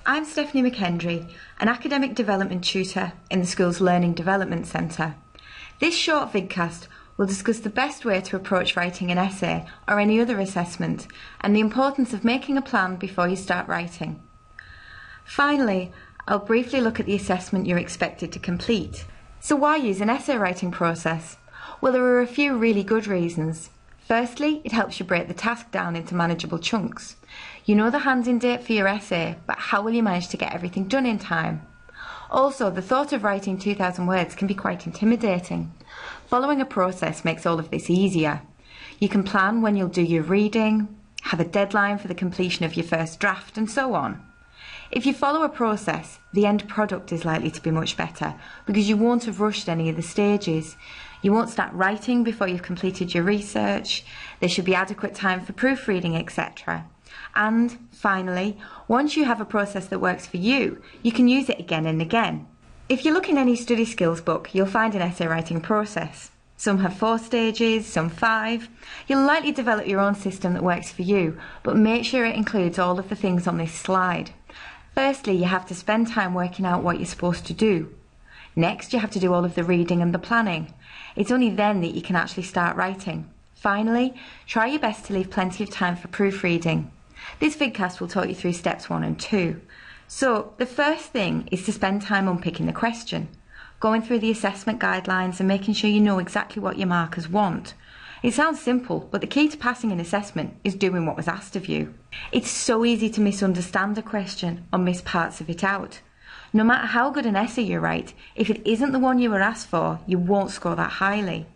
I'm Stephanie McKendry, an academic development tutor in the school's Learning Development Centre. This short vidcast will discuss the best way to approach writing an essay or any other assessment and the importance of making a plan before you start writing. Finally, I'll briefly look at the assessment you're expected to complete. So why use an essay writing process? Well, there are a few really good reasons. Firstly, it helps you break the task down into manageable chunks. You know the hand-in date for your essay, but how will you manage to get everything done in time? Also, the thought of writing 2,000 words can be quite intimidating. Following a process makes all of this easier. You can plan when you'll do your reading, have a deadline for the completion of your first draft, and so on. If you follow a process, the end product is likely to be much better because you won't have rushed any of the stages. You won't start writing before you've completed your research. There should be adequate time for proofreading, etc. And finally, once you have a process that works for you, you can use it again and again. If you look in any study skills book, you'll find an essay writing process. Some have 4 stages, some 5. You'll likely develop your own system that works for you, but make sure it includes all of the things on this slide. Firstly, you have to spend time working out what you're supposed to do. Next, you have to do all of the reading and the planning. It's only then that you can actually start writing. Finally, try your best to leave plenty of time for proofreading. This vidcast will talk you through steps 1 and 2. So, the first thing is to spend time unpicking the question, going through the assessment guidelines and making sure you know exactly what your markers want. It sounds simple, but the key to passing an assessment is doing what was asked of you. It's so easy to misunderstand a question or miss parts of it out. No matter how good an essay you write, if it isn't the one you were asked for, you won't score that highly.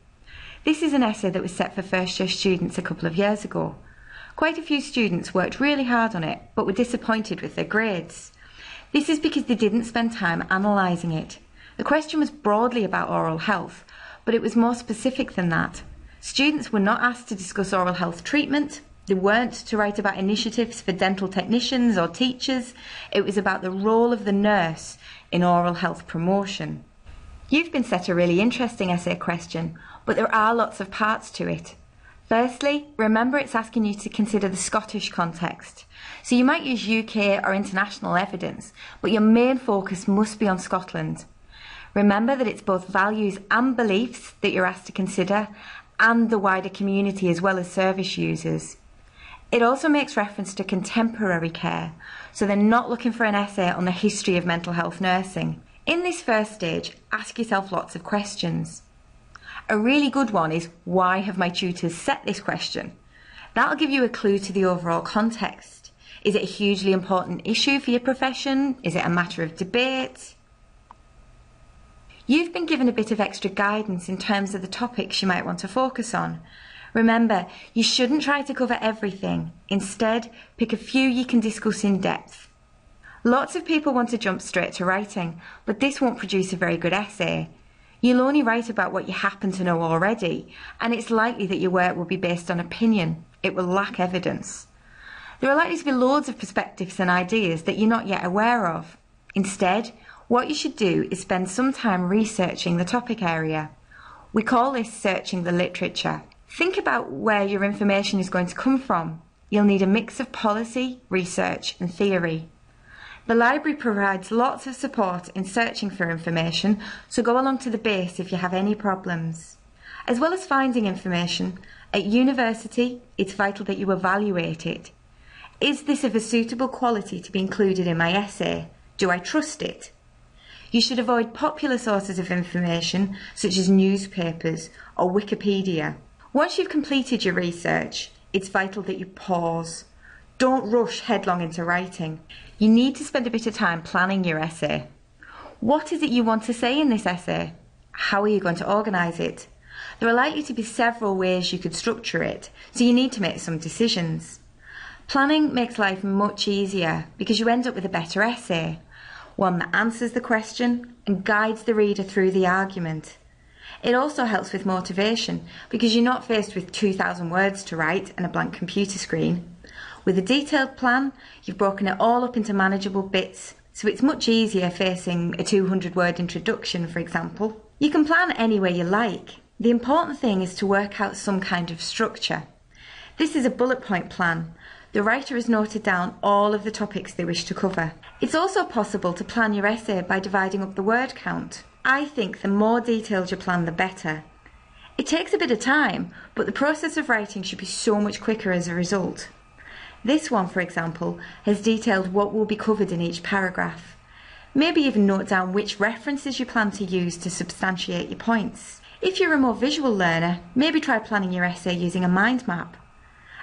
This is an essay that was set for first-year students a couple of years ago. Quite a few students worked really hard on it, but were disappointed with their grades. This is because they didn't spend time analysing it. The question was broadly about oral health, but it was more specific than that. Students were not asked to discuss oral health treatment. They weren't to write about initiatives for dental technicians or teachers. It was about the role of the nurse in oral health promotion. You've been set a really interesting essay question, but there are lots of parts to it. Firstly, remember it's asking you to consider the Scottish context. So you might use UK or international evidence, but your main focus must be on Scotland. Remember that it's both values and beliefs that you're asked to consider, and the wider community as well as service users. It also makes reference to contemporary care, so they're not looking for an essay on the history of mental health nursing. In this first stage, ask yourself lots of questions. A really good one is, why have my tutors set this question? That'll give you a clue to the overall context. Is it a hugely important issue for your profession? Is it a matter of debate? You've been given a bit of extra guidance in terms of the topics you might want to focus on. Remember, you shouldn't try to cover everything. Instead, pick a few you can discuss in depth. Lots of people want to jump straight to writing, but this won't produce a very good essay. You'll only write about what you happen to know already, and it's likely that your work will be based on opinion. It will lack evidence. There are likely to be loads of perspectives and ideas that you're not yet aware of. Instead, what you should do is spend some time researching the topic area. We call this searching the literature. Think about where your information is going to come from. You'll need a mix of policy, research and theory. The library provides lots of support in searching for information, so go along to the base if you have any problems. As well as finding information, at university it's vital that you evaluate it. Is this of a suitable quality to be included in my essay? Do I trust it? You should avoid popular sources of information such as newspapers or Wikipedia. Once you've completed your research, it's vital that you pause. Don't rush headlong into writing. You need to spend a bit of time planning your essay. What is it you want to say in this essay? How are you going to organise it? There are likely to be several ways you could structure it, so you need to make some decisions. Planning makes life much easier because you end up with a better essay, one that answers the question and guides the reader through the argument. It also helps with motivation because you're not faced with 2,000 words to write and a blank computer screen. With a detailed plan, you've broken it all up into manageable bits, so it's much easier facing a 200-word introduction, for example. You can plan any way you like. The important thing is to work out some kind of structure. This is a bullet point plan, the writer has noted down all of the topics they wish to cover. It's also possible to plan your essay by dividing up the word count. I think the more detailed you plan, the better. It takes a bit of time, but the process of writing should be so much quicker as a result. This one, for example, has detailed what will be covered in each paragraph. Maybe even note down which references you plan to use to substantiate your points. If you're a more visual learner, maybe try planning your essay using a mind map.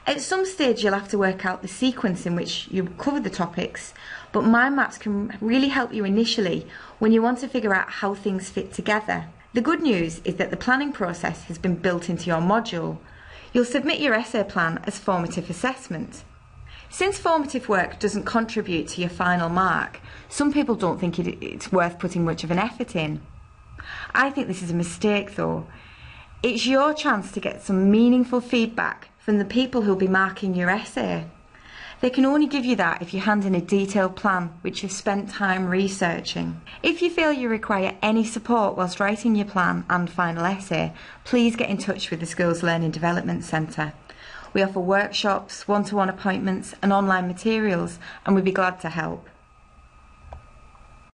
At some stage you'll have to work out the sequence in which you cover the topics, but mind maps can really help you initially when you want to figure out how things fit together. The good news is that the planning process has been built into your module. You'll submit your essay plan as formative assessment. Since formative work doesn't contribute to your final mark, some people don't think it's worth putting much of an effort in. I think this is a mistake though. It's your chance to get some meaningful feedback from the people who'll be marking your essay. They can only give you that if you hand in a detailed plan which you've spent time researching. If you feel you require any support whilst writing your plan and final essay, please get in touch with the School's Learning Development Centre. We offer workshops, one-to-one appointments and online materials, and we'd be glad to help.